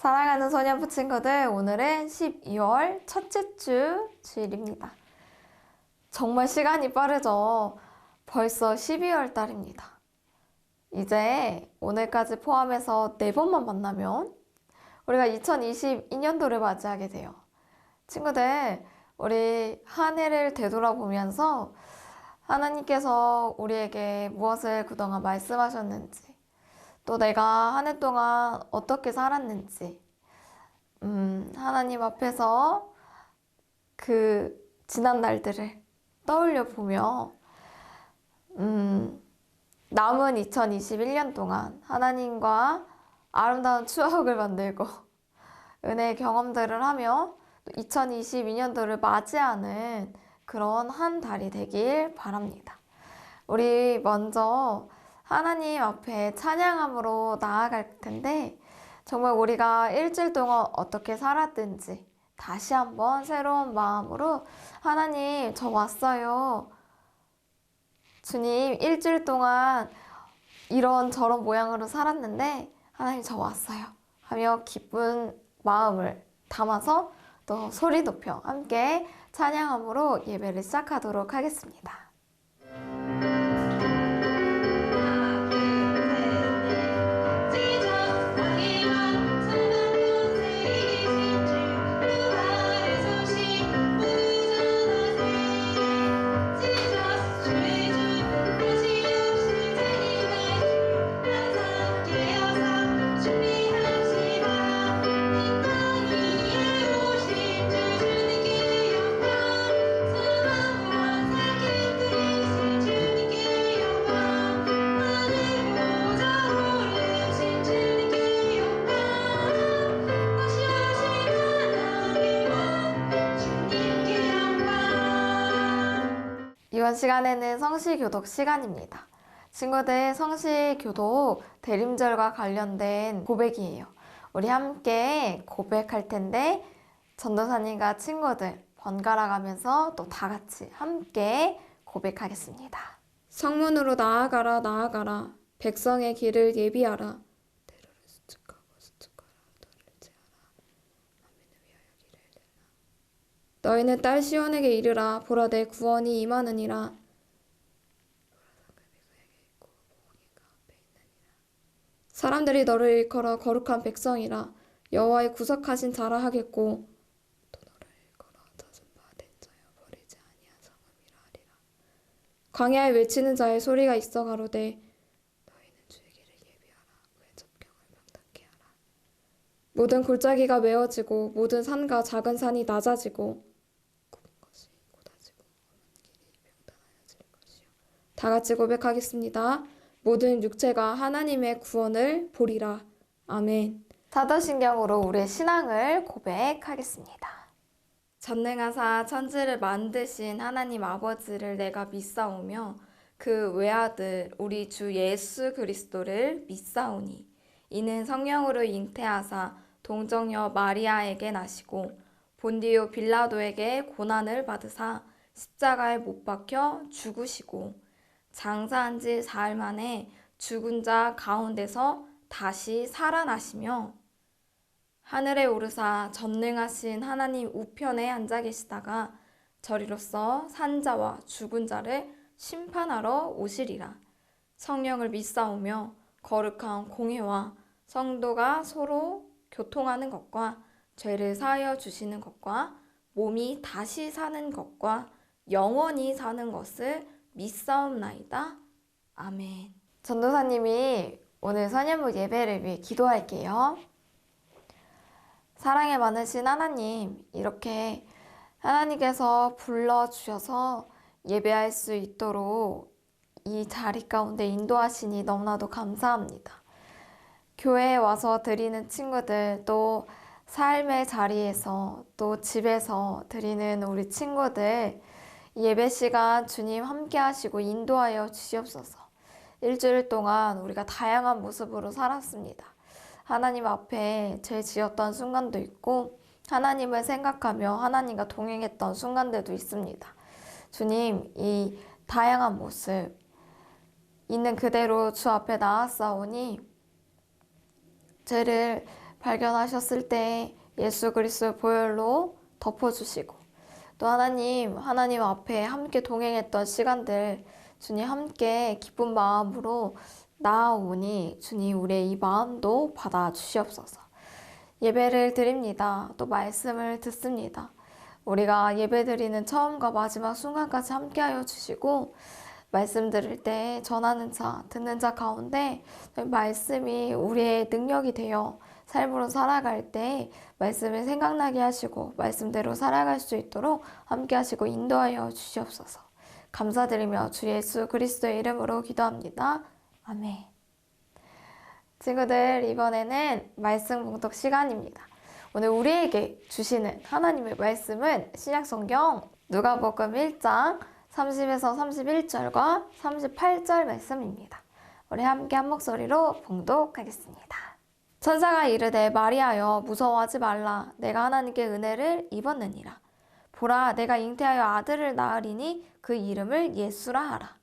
사랑하는 소녀부 친구들, 오늘은 12월 첫째 주 주일입니다. 정말 시간이 빠르죠? 벌써 12월 달입니다. 이제 오늘까지 포함해서 4번만 만나면 우리가 2022년도를 맞이하게 돼요. 친구들, 우리 한 해를 되돌아보면서 하나님께서 우리에게 무엇을 그동안 말씀하셨는지, 또 내가 한 해 동안 어떻게 살았는지, 하나님 앞에서 그 지난 날들을 떠올려 보며, 남은 2021년 동안 하나님과 아름다운 추억을 만들고, 은혜의 경험들을 하며, 2022년도를 맞이하는 그런 한 달이 되길 바랍니다. 우리 먼저 하나님 앞에 찬양함으로 나아갈 텐데, 정말 우리가 일주일 동안 어떻게 살았든지 다시 한번 새로운 마음으로 하나님, 저 왔어요. 주님, 일주일 동안 이런 저런 모양으로 살았는데 하나님, 저 왔어요 하며 기쁜 마음을 담아서 또 소리 높여 함께 찬양함으로 예배를 시작하도록 하겠습니다. 이번 시간에는 성시교독 시간입니다. 친구들, 성시교독 대림절과 관련된 고백이에요. 우리 함께 고백할 텐데 전도사님과 친구들 번갈아 가면서 또 다 같이 함께 고백하겠습니다. 성문으로 나아가라 나아가라, 백성의 길을 예비하라. 대로를 수축하고 수축하라, 너를 제하라. 만민을 위하여 길을 내라. 너희는 딸 시온에게 이르라. 보라, 내 구원이 임하느니라. 사람들이 너를 일컬어 거룩한 백성이라. 여호와의 구속하신 자라 하겠고, 또 너를 일컬어 젖은 바 된 자여 버리지 아니한 성읍이라 하리라. 광야에 외치는 자의 소리가 있어 가로되, 너희는 주의 길을 예비하라. 그의 접경을 평탄케 하라. 모든 골짜기가 메어지고 모든 산과 작은 산이 낮아지고 굽은 것이 곧아지고 험한 길이 평탄하여질 것이요. 다 같이 고백하겠습니다. 모든 육체가 하나님의 구원을 보리라. 아멘. 사도신경으로 우리의 신앙을 고백하겠습니다. 전능하사 천지를 만드신 하나님 아버지를 내가 믿사오며 그 외아들 우리 주 예수 그리스도를 믿사오니, 이는 성령으로 잉태하사 동정녀 마리아에게 나시고 본디오 빌라도에게 고난을 받으사 십자가에 못 박혀 죽으시고 장사한 지 사흘 만에 죽은 자 가운데서 다시 살아나시며 하늘에 오르사 전능하신 하나님 우편에 앉아 계시다가 저리로서 산자와 죽은 자를 심판하러 오시리라. 성령을 믿사오며 거룩한 공회와 성도가 서로 교통하는 것과 죄를 사하여 주시는 것과 몸이 다시 사는 것과 영원히 사는 것을 믿사옵나이다. 아멘. 전도사님이 오늘 선연부 예배를 위해 기도할게요. 사랑에 많으신 하나님, 이렇게 하나님께서 불러주셔서 예배할 수 있도록 이 자리 가운데 인도하시니 너무나도 감사합니다. 교회에 와서 드리는 친구들, 또 삶의 자리에서, 또 집에서 드리는 우리 친구들, 예배 시간 주님 함께 하시고 인도하여 주시옵소서. 일주일 동안 우리가 다양한 모습으로 살았습니다. 하나님 앞에 죄 지었던 순간도 있고, 하나님을 생각하며 하나님과 동행했던 순간들도 있습니다. 주님, 이 다양한 모습 있는 그대로 주 앞에 나아싸우니 죄를 발견하셨을 때 예수 그리스도의 보혈로 덮어주시고 또 하나님 앞에 함께 동행했던 시간들 주님 함께 기쁜 마음으로 나아오니 주님 우리의 이 마음도 받아주시옵소서. 예배를 드립니다. 또 말씀을 듣습니다. 우리가 예배드리는 처음과 마지막 순간까지 함께하여 주시고 말씀 들을 때 전하는 자, 듣는 자 가운데 말씀이 우리의 능력이 되어 삶으로 살아갈 때 말씀을 생각나게 하시고 말씀대로 살아갈 수 있도록 함께 하시고 인도하여 주시옵소서. 감사드리며 주 예수 그리스도의 이름으로 기도합니다. 아멘. 친구들, 이번에는 말씀 봉독 시간입니다. 오늘 우리에게 주시는 하나님의 말씀은 신약성경 누가복음 1장 30에서 31절과 38절 말씀입니다. 우리 함께 한 목소리로 봉독하겠습니다. 천사가 이르되 마리아여 무서워하지 말라. 내가 하나님께 은혜를 입었느니라. 보라 내가 잉태하여 아들을 낳으리니 그 이름을 예수라 하라.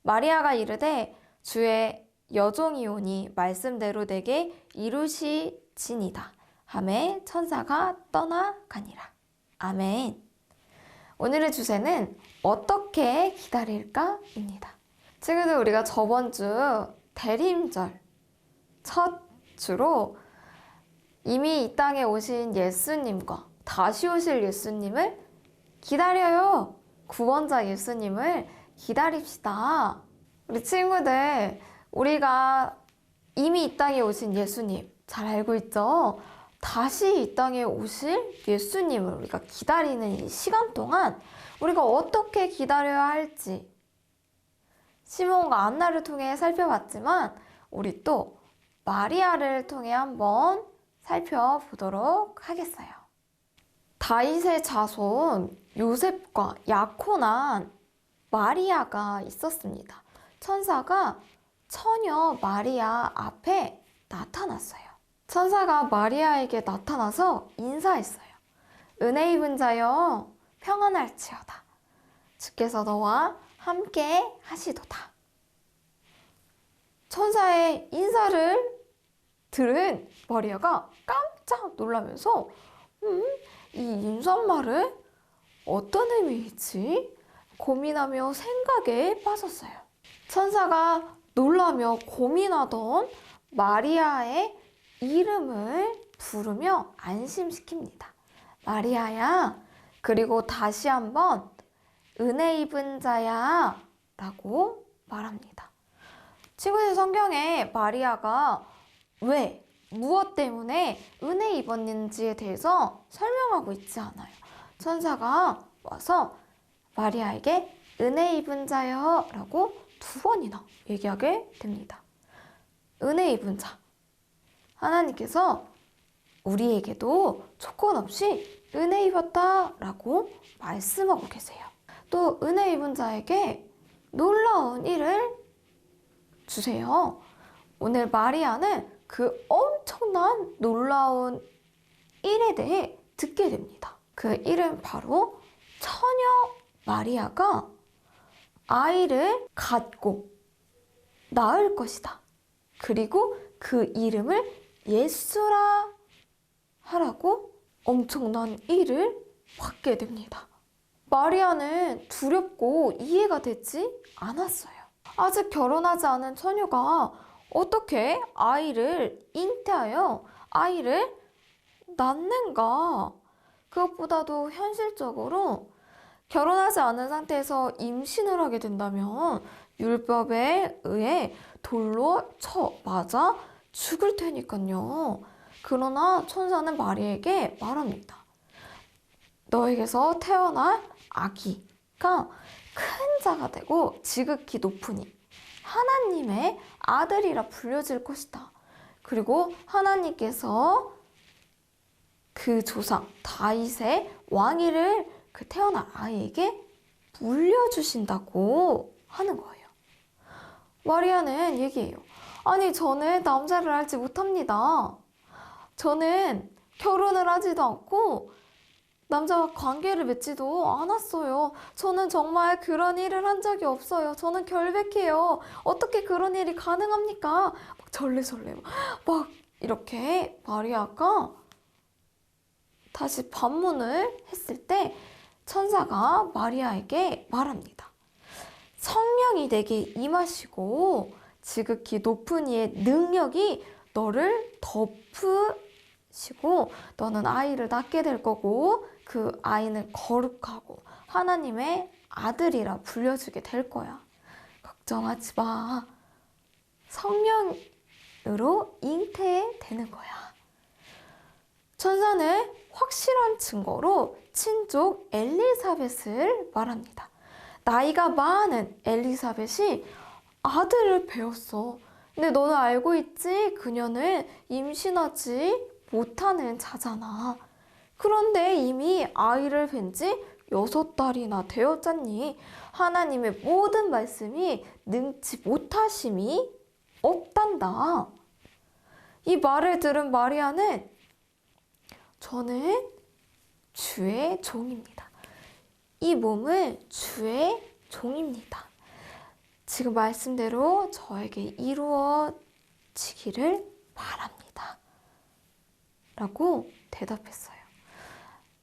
마리아가 이르되 주의 여종이오니 말씀대로 내게 이루시지니이다 하매 천사가 떠나가니라. 아멘. 오늘의 주제는 어떻게 기다릴까입니다. 친구들, 우리가 저번 주 대림절 첫 주로 이미 이 땅에 오신 예수님과 다시 오실 예수님을 기다려요. 구원자 예수님을 기다립시다. 우리 친구들, 우리가 이미 이 땅에 오신 예수님 잘 알고 있죠? 다시 이 땅에 오실 예수님을 우리가 기다리는 이 시간 동안 우리가 어떻게 기다려야 할지 시몬과 안나를 통해 살펴봤지만 우리 또 마리아를 통해 한번 살펴보도록 하겠어요. 다윗의 자손 요셉과 약혼한 마리아가 있었습니다. 천사가 처녀 마리아 앞에 나타났어요. 천사가 마리아에게 나타나서 인사했어요. 은혜 입은 자여 평안할지어다. 주께서 너와 함께 하시도다. 천사의 인사를 들은 마리아가 깜짝 놀라면서 이 인사말은 어떤 의미일지 고민하며 생각에 빠졌어요. 천사가 놀라며 고민하던 마리아의 이름을 부르며 안심시킵니다. 마리아야, 그리고 다시 한번 은혜 입은 자야 라고 말합니다. 친구들, 성경에 마리아가 왜, 무엇 때문에 은혜 입었는지에 대해서 설명하고 있지 않아요. 천사가 와서 마리아에게 은혜 입은 자여 라고 2번이나 얘기하게 됩니다. 은혜 입은 자. 하나님께서 우리에게도 조건 없이 은혜 입었다 라고 말씀하고 계세요. 또 은혜 입은 자에게 놀라운 일을 주세요. 오늘 마리아는 그 엄청난 놀라운 일에 대해 듣게 됩니다. 그 일은 바로 처녀 마리아가 아이를 갖고 낳을 것이다. 그리고 그 이름을 예수라 하라고 엄청난 일을 받게 됩니다. 마리아는 두렵고 이해가 되지 않았어요. 아직 결혼하지 않은 처녀가 어떻게 아이를 잉태하여 아이를 낳는가? 그것보다도 현실적으로 결혼하지 않은 상태에서 임신을 하게 된다면 율법에 의해 돌로 쳐 맞아 죽을 테니까요. 그러나 천사는 마리에게 말합니다. 너에게서 태어날 아기가 큰 자가 되고 지극히 높으니 하나님의 아들이라 불려질 것이다. 그리고 하나님께서 그 조상 다윗의 왕위를 그 태어난 아이에게 물려주신다고 하는 거예요. 마리아는 얘기해요. 아니, 저는 남자를 알지 못합니다. 저는 결혼을 하지도 않고 남자와 관계를 맺지도 않았어요. 저는 정말 그런 일을 한 적이 없어요. 저는 결백해요. 어떻게 그런 일이 가능합니까? 막 절레절레 막 이렇게 마리아가 다시 반문을 했을 때 천사가 마리아에게 말합니다. 성령이 내게 임하시고 지극히 높은 이의 능력이 너를 덮으시고 너는 아이를 낳게 될 거고 그 아이는 거룩하고 하나님의 아들이라 불려주게 될 거야. 걱정하지 마. 성령으로 잉태되는 거야. 천사는 확실한 증거로 친족 엘리사벳을 말합니다. 나이가 많은 엘리사벳이 아들을 배웠어. 근데 너는 알고 있지? 그녀는 임신하지 못하는 자잖아. 그런데 이미 아이를 뵌 지 6달이나 되었잖니. 하나님의 모든 말씀이 능치 못하심이 없단다. 이 말을 들은 마리아는 저는 주의 종입니다. 이 몸은 주의 종입니다. 지금 말씀대로 저에게 이루어지기를 바랍니다. 라고 대답했어요.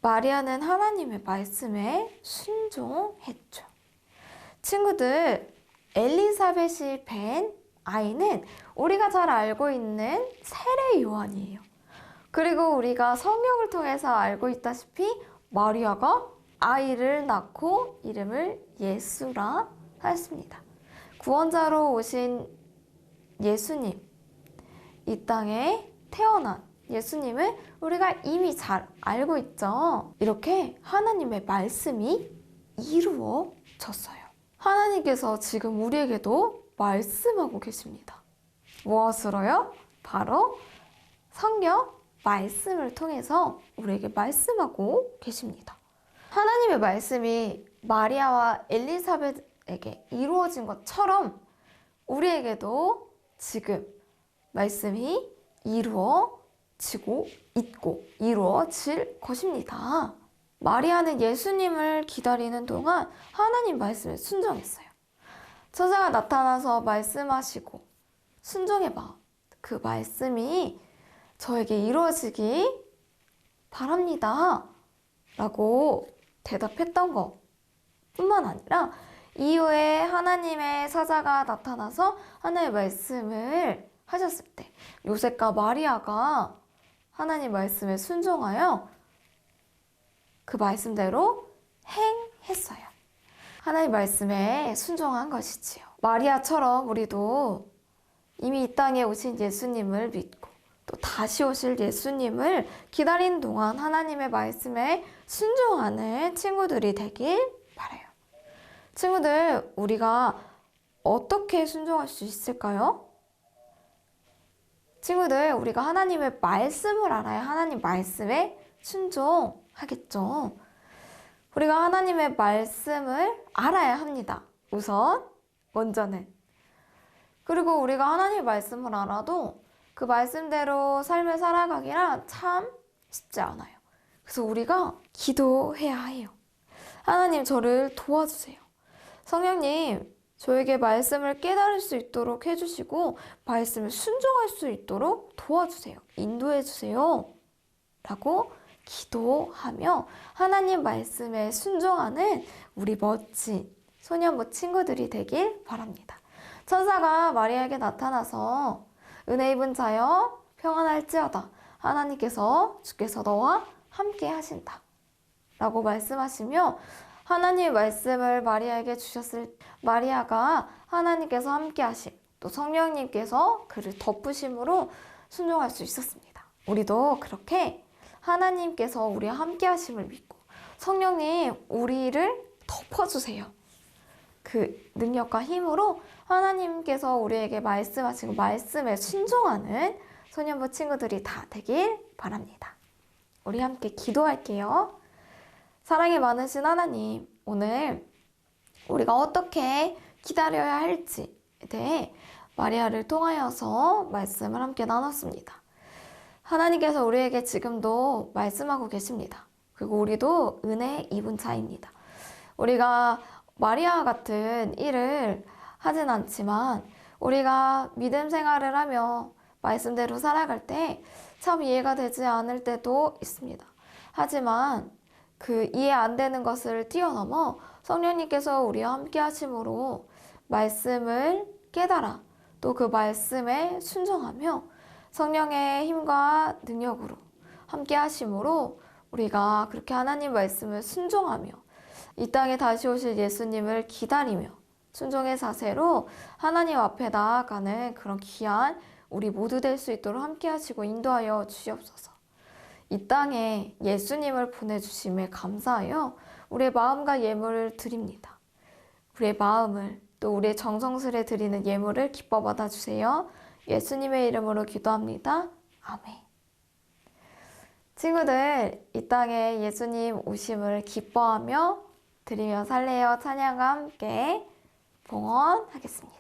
마리아는 하나님의 말씀에 순종했죠. 친구들, 엘리사벳이 뵌 아이는 우리가 잘 알고 있는 세례 요한이에요. 그리고 우리가 성경을 통해서 알고 있다시피 마리아가 아이를 낳고 이름을 예수라 하였습니다. 구원자로 오신 예수님, 이 땅에 태어난 예수님을 우리가 이미 잘 알고 있죠. 이렇게 하나님의 말씀이 이루어졌어요. 하나님께서 지금 우리에게도 말씀하고 계십니다. 무엇으로요? 바로 성경 말씀을 통해서 우리에게 말씀하고 계십니다. 하나님의 말씀이 마리아와 엘리사벳에게 이루어진 것처럼 우리에게도 지금 말씀이 이루어지고 있고 이루어질 것입니다. 마리아는 예수님을 기다리는 동안 하나님 말씀에 순종했어요. 천사가 나타나서 말씀하시고 순종해봐. 그 말씀이 저에게 이루어지기 바랍니다. 라고 대답했던 것 뿐만 아니라 이후에 하나님의 사자가 나타나서 하나님의 말씀을 하셨을 때 요셉과 마리아가 하나님 말씀에 순종하여 그 말씀대로 행했어요. 하나님 말씀에 순종한 것이지요. 마리아처럼 우리도 이미 이 땅에 오신 예수님을 믿고 또 다시 오실 예수님을 기다리는 동안 하나님의 말씀에 순종하는 친구들이 되길 바라요. 친구들, 우리가 어떻게 순종할 수 있을까요? 친구들, 우리가 하나님의 말씀을 알아야 하나님 말씀에 순종하겠죠. 우리가 하나님의 말씀을 알아야 합니다. 우선 먼저는. 그리고 우리가 하나님의 말씀을 알아도 그 말씀대로 삶을 살아가기란 참 쉽지 않아요. 그래서 우리가 기도해야 해요. 하나님, 저를 도와주세요. 성령님, 저에게 말씀을 깨달을 수 있도록 해주시고 말씀을 순종할 수 있도록 도와주세요. 인도해주세요. 라고 기도하며 하나님 말씀에 순종하는 우리 멋진 소년부 친구들이 되길 바랍니다. 천사가 마리아에게 나타나서 은혜 입은 자여 평안할지어다. 하나님께서 주께서 너와 함께 하신다. 라고 말씀하시며 하나님의 말씀을 마리아에게 주셨을 마리아가 하나님께서 함께 하심 또 성령님께서 그를 덮으심으로 순종할 수 있었습니다. 우리도 그렇게 하나님께서 우리와 함께 하심을 믿고 성령님 우리를 덮어주세요. 그 능력과 힘으로 하나님께서 우리에게 말씀하시고 말씀에 순종하는 소년부 친구들이 다 되길 바랍니다. 우리 함께 기도할게요. 사랑이 많으신 하나님, 오늘 우리가 어떻게 기다려야 할지에 대해 마리아를 통하여서 말씀을 함께 나눴습니다. 하나님께서 우리에게 지금도 말씀하고 계십니다. 그리고 우리도 은혜 입은 자입니다. 우리가 마리아와 같은 일을 하진 않지만 우리가 믿음 생활을 하며 말씀대로 살아갈 때 참 이해가 되지 않을 때도 있습니다. 하지만 그 이해 안 되는 것을 뛰어넘어 성령님께서 우리와 함께 하심으로 말씀을 깨달아 또 그 말씀에 순종하며 성령의 힘과 능력으로 함께 하심으로 우리가 그렇게 하나님 말씀을 순종하며 이 땅에 다시 오실 예수님을 기다리며 순종의 자세로 하나님 앞에 나아가는 그런 귀한 우리 모두 될 수 있도록 함께 하시고 인도하여 주시옵소서. 이 땅에 예수님을 보내주심에 감사하여 우리의 마음과 예물을 드립니다. 우리의 마음을 또 우리의 정성스레 드리는 예물을 기뻐 받아주세요. 예수님의 이름으로 기도합니다. 아멘. 친구들, 이 땅에 예수님 오심을 기뻐하며 드리며 살래요 찬양과 함께 봉헌하겠습니다.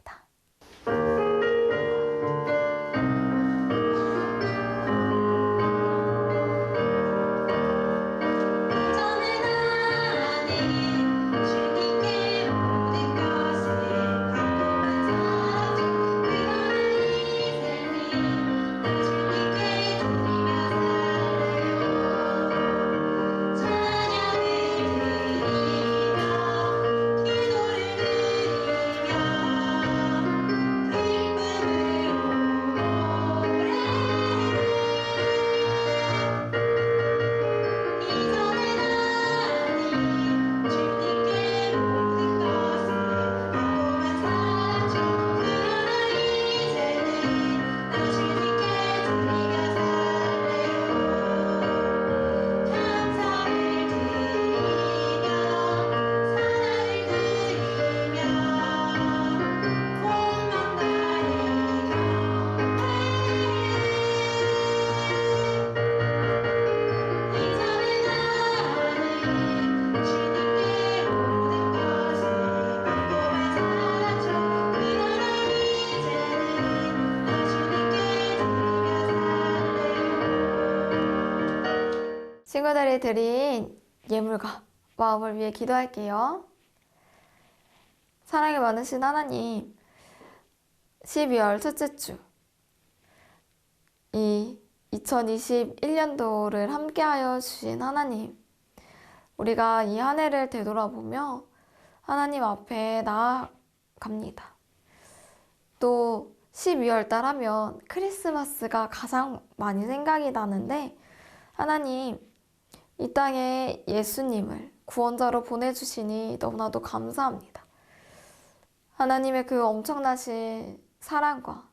친구들이 드린 예물과 마음을 위해 기도할게요. 사랑이 많으신 하나님, 12월 첫째 주, 이 2021년도를 함께하여 주신 하나님, 우리가 이 한 해를 되돌아보며 하나님 앞에 나아갑니다. 또 12월 달 하면 크리스마스가 가장 많이 생각이 나는데 하나님, 이 땅에 예수님을 구원자로 보내주시니 너무나도 감사합니다. 하나님의 그 엄청나신 사랑과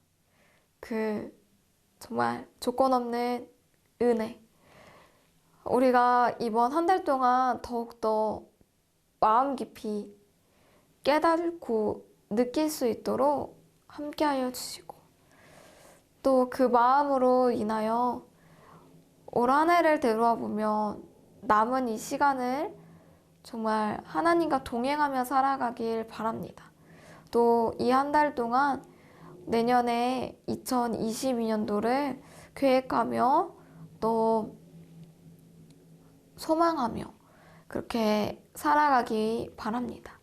그 정말 조건 없는 은혜, 우리가 이번 한 달 동안 더욱더 마음 깊이 깨닫고 느낄 수 있도록 함께하여 주시고 또 그 마음으로 인하여 올 한 해를 되돌아보면 남은 이 시간을 정말 하나님과 동행하며 살아가길 바랍니다. 또 이 한 달 동안 내년에 2022년도를 계획하며 또 소망하며 그렇게 살아가기 바랍니다.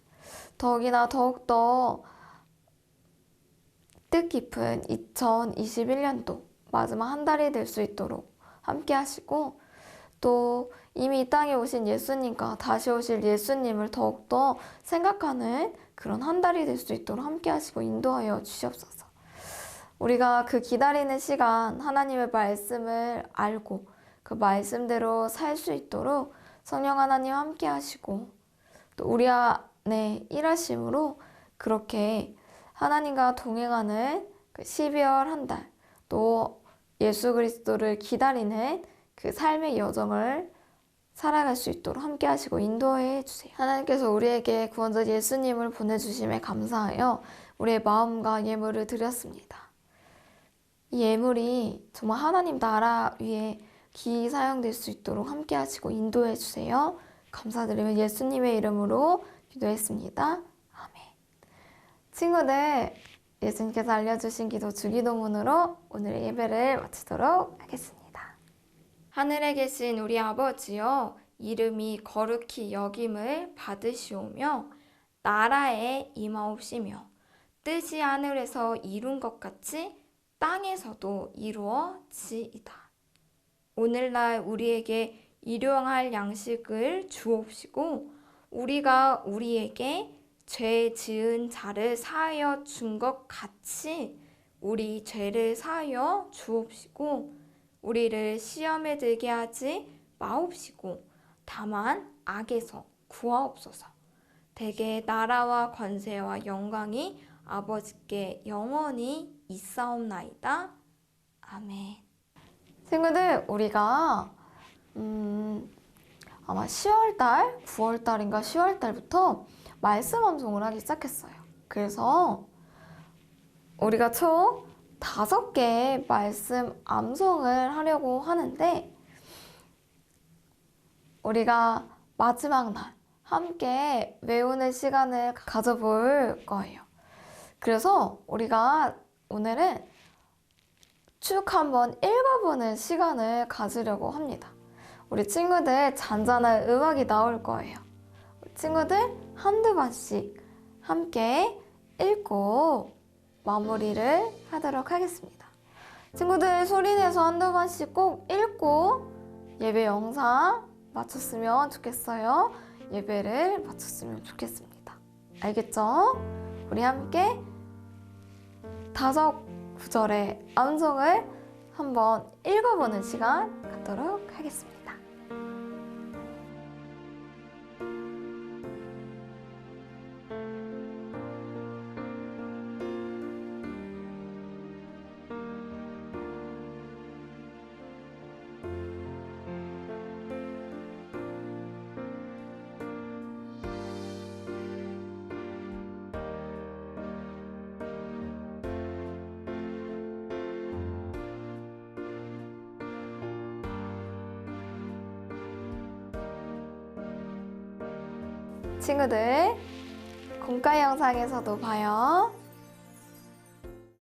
더욱이나 더욱더 뜻깊은 2021년도 마지막 한 달이 될 수 있도록 함께 하시고 또 이미 이 땅에 오신 예수님과 다시 오실 예수님을 더욱더 생각하는 그런 한 달이 될 수 있도록 함께 하시고 인도하여 주시옵소서. 우리가 그 기다리는 시간 하나님의 말씀을 알고 그 말씀대로 살 수 있도록 성령 하나님 함께 하시고 또 우리 안에 일하심으로 그렇게 하나님과 동행하는 그 12월 한 달 또 예수 그리스도를 기다리는 그 삶의 여정을 살아갈 수 있도록 함께 하시고 인도해 주세요. 하나님께서 우리에게 구원자 예수님을 보내주심에 감사하여 우리의 마음과 예물을 드렸습니다. 이 예물이 정말 하나님 나라 위에 귀히 사용될 수 있도록 함께 하시고 인도해 주세요. 감사드리며 예수님의 이름으로 기도했습니다. 아멘. 친구들, 예수님께서 알려주신 기도 주기도문으로 오늘의 예배를 마치도록 하겠습니다. 하늘에 계신 우리 아버지여, 이름이 거룩히 여김을 받으시오며 나라에 임하옵시며 뜻이 하늘에서 이룬 것 같이 땅에서도 이루어지이다. 오늘날 우리에게 일용할 양식을 주옵시고 우리가 우리에게 죄 지은 자를 사하여 준 것 같이 우리 죄를 사하여 주옵시고 우리를 시험에 들게 하지 마옵시고 다만 악에서 구하옵소서. 대개 나라와 권세와 영광이 아버지께 영원히 있사옵나이다. 아멘. 친구들, 우리가 아마 10월달, 9월달인가 10월달부터 말씀 암송을 하기 시작했어요. 그래서 우리가 총 5개의 말씀 암송을 하려고 하는데 우리가 마지막 날 함께 외우는 시간을 가져볼 거예요. 그래서 우리가 오늘은 쭉 한번 읽어보는 시간을 가지려고 합니다. 우리 친구들 잔잔한 음악이 나올 거예요. 우리 친구들 한두 번씩 함께 읽고 마무리를 하도록 하겠습니다. 친구들 소리내서 한두 번씩 꼭 읽고 예배 영상 마쳤으면 좋겠어요. 예배를 마쳤으면 좋겠습니다. 알겠죠? 우리 함께 5구절의 암송을 한번 읽어보는 시간 갖도록 하겠습니다. 친구들, 공과 영상에서도 봐요.